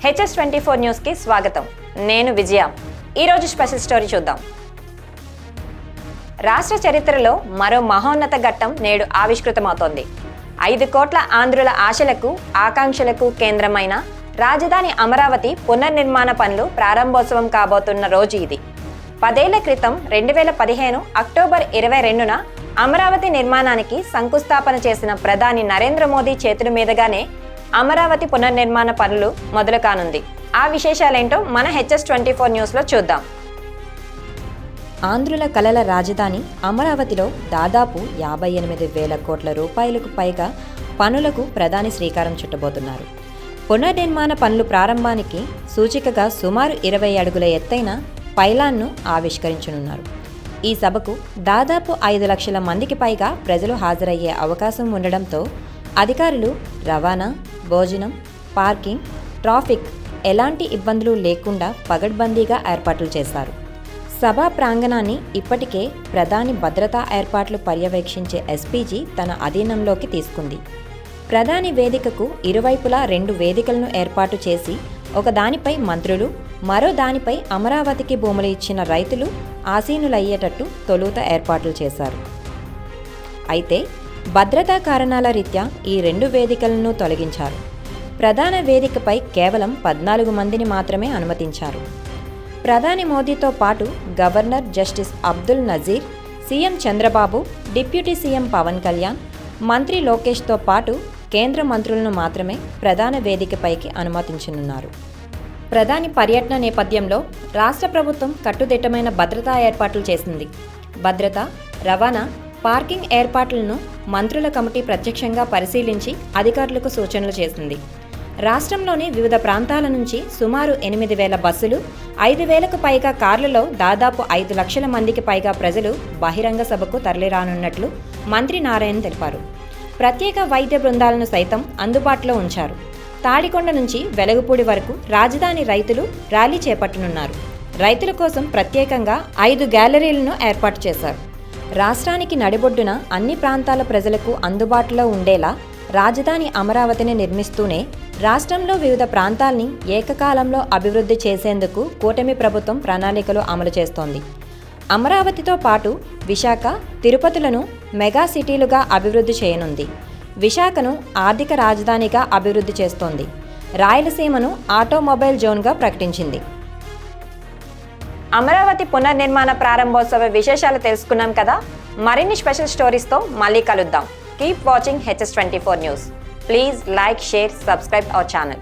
HS24 news కి స్వాగతం. నేను విజయ. ఈ రోజు స్పెషల్ స్టోరీ చూద్దాం. రాష్ట్ర చరిత్రలో మరో మహోన్నత ఘట్టం నేడు ఆవిష్కృతమవుతోంది. 5 కోట్ల ఆంధ్రుల ఆశలకు, ఆకాంక్షలకు కేంద్రమైన రాజధాని అమరావతి పునర్నిర్మాణ పనులు ప్రారంభోత్సవం కాబోతున్న రోజు ఇది. 10 ఏళ్ల క్రితం 2015 అక్టోబర్ 22న అమరావతి నిర్మాణానికి శంకుస్థాపన చేసిన ప్రధాని నరేంద్ర మోదీ చేతుల మీదుగానే అమరావతి పునర్నిర్మాణ పనులు మొదలు కానుంది. ఆ విశేషాలేంటో మన HS24 న్యూస్లో చూద్దాం. ఆంధ్రుల కలల రాజధాని అమరావతిలో దాదాపు 58,000 కోట్ల రూపాయలకు పైగా పనులకు ప్రధాని శ్రీకారం చుట్టబోతున్నారు. పునర్నిర్మాణ పనులు ప్రారంభానికి సూచికగా సుమారు 20 అడుగుల ఎత్తైన పైలాన్ను ఆవిష్కరించనున్నారు. ఈ సభకు దాదాపు 5 లక్షల మందికి పైగా ప్రజలు హాజరయ్యే అవకాశం ఉండడంతో అధికారులు రవాణా, భోజనం, పార్కింగ్, ట్రాఫిక్ ఎలాంటి ఇబ్బందులు లేకుండా పగడ్బందీగా ఏర్పాట్లు చేశారు. సభా ప్రాంగణాన్ని ఇప్పటికే ప్రధాని భద్రతా ఏర్పాట్లు పర్యవేక్షించే ఎస్పీజీ తన అధీనంలోకి తీసుకుంది. ప్రధాని వేదికకు ఇరువైపులా 2 వేదికలను ఏర్పాటు చేసి ఒకదానిపై మంత్రులు, మరో దానిపై అమరావతికి భూములు ఇచ్చిన రైతులు ఆసీనులయ్యేటట్టు తొలుత ఏర్పాట్లు చేశారు. అయితే భద్రతా కారణాల రీత్యా ఈ 2 వేదికలను తొలగించారు. ప్రధాన వేదికపై కేవలం 14 మందిని మాత్రమే అనుమతించారు. ప్రధాని మోదీతో పాటు governor justice Abdul Nazeer, CM Chandrababu, deputy CM Pawan Kalyan, మంత్రి లోకేష్తో పాటు కేంద్ర మంత్రులను మాత్రమే ప్రధాన వేదికపైకి అనుమతించనున్నారు. ప్రధాని పర్యటన నేపథ్యంలో రాష్ట్ర ప్రభుత్వం కట్టుదిట్టమైన భద్రతా ఏర్పాట్లు చేసింది. భద్రత, రవాణా, పార్కింగ్ ఏర్పాట్లను మంత్రుల కమిటీ ప్రత్యక్షంగా పరిశీలించి అధికారులకు సూచనలు చేసింది. రాష్ట్రంలోని వివిధ ప్రాంతాల నుంచి సుమారు 8,000 బస్సులు, 5,000కు పైగా కార్లలో దాదాపు 5 లక్షల మందికి పైగా ప్రజలు బహిరంగ సభకు తరలిరానున్నట్లు మంత్రి నారాయణ తెలిపారు. ప్రత్యేక వైద్య బృందాలను సైతం అందుబాటులో ఉంచారు. తాడికొండ నుంచి వెలగపూడి వరకు రాజధాని రైతులు ర్యాలీ చేపట్టనున్నారు. రైతుల కోసం ప్రత్యేకంగా 5 గ్యాలరీలను ఏర్పాటు చేశారు. రాష్ట్రానికి నడిబొడ్డున అన్ని ప్రాంతాల ప్రజలకు అందుబాటులో ఉండేలా రాజధాని అమరావతిని నిర్మిస్తూనే రాష్ట్రంలో వివిధ ప్రాంతాల్ని ఏకకాలంలో అభివృద్ధి చేసేందుకు కూటమి ప్రభుత్వం ప్రణాళికలు అమలు చేస్తోంది. అమరావతితో పాటు విశాఖ, తిరుపతులను మెగా సిటీలుగా అభివృద్ధి చేయనుంది. విశాఖను ఆర్థిక రాజధానిగా అభివృద్ధి చేస్తోంది. రాయలసీమను ఆటోమొబైల్ జోన్గా ప్రకటించింది. అమరావతి పునర్నిర్మాణ ప్రారంభోత్సవ విశేషాలు తెలుసుకున్నాం కదా. మరిన్ని స్పెషల్ స్టోరీస్తో మళ్ళీ కలుద్దాం. Keep watching HS24 news. Please like, share, subscribe our channel.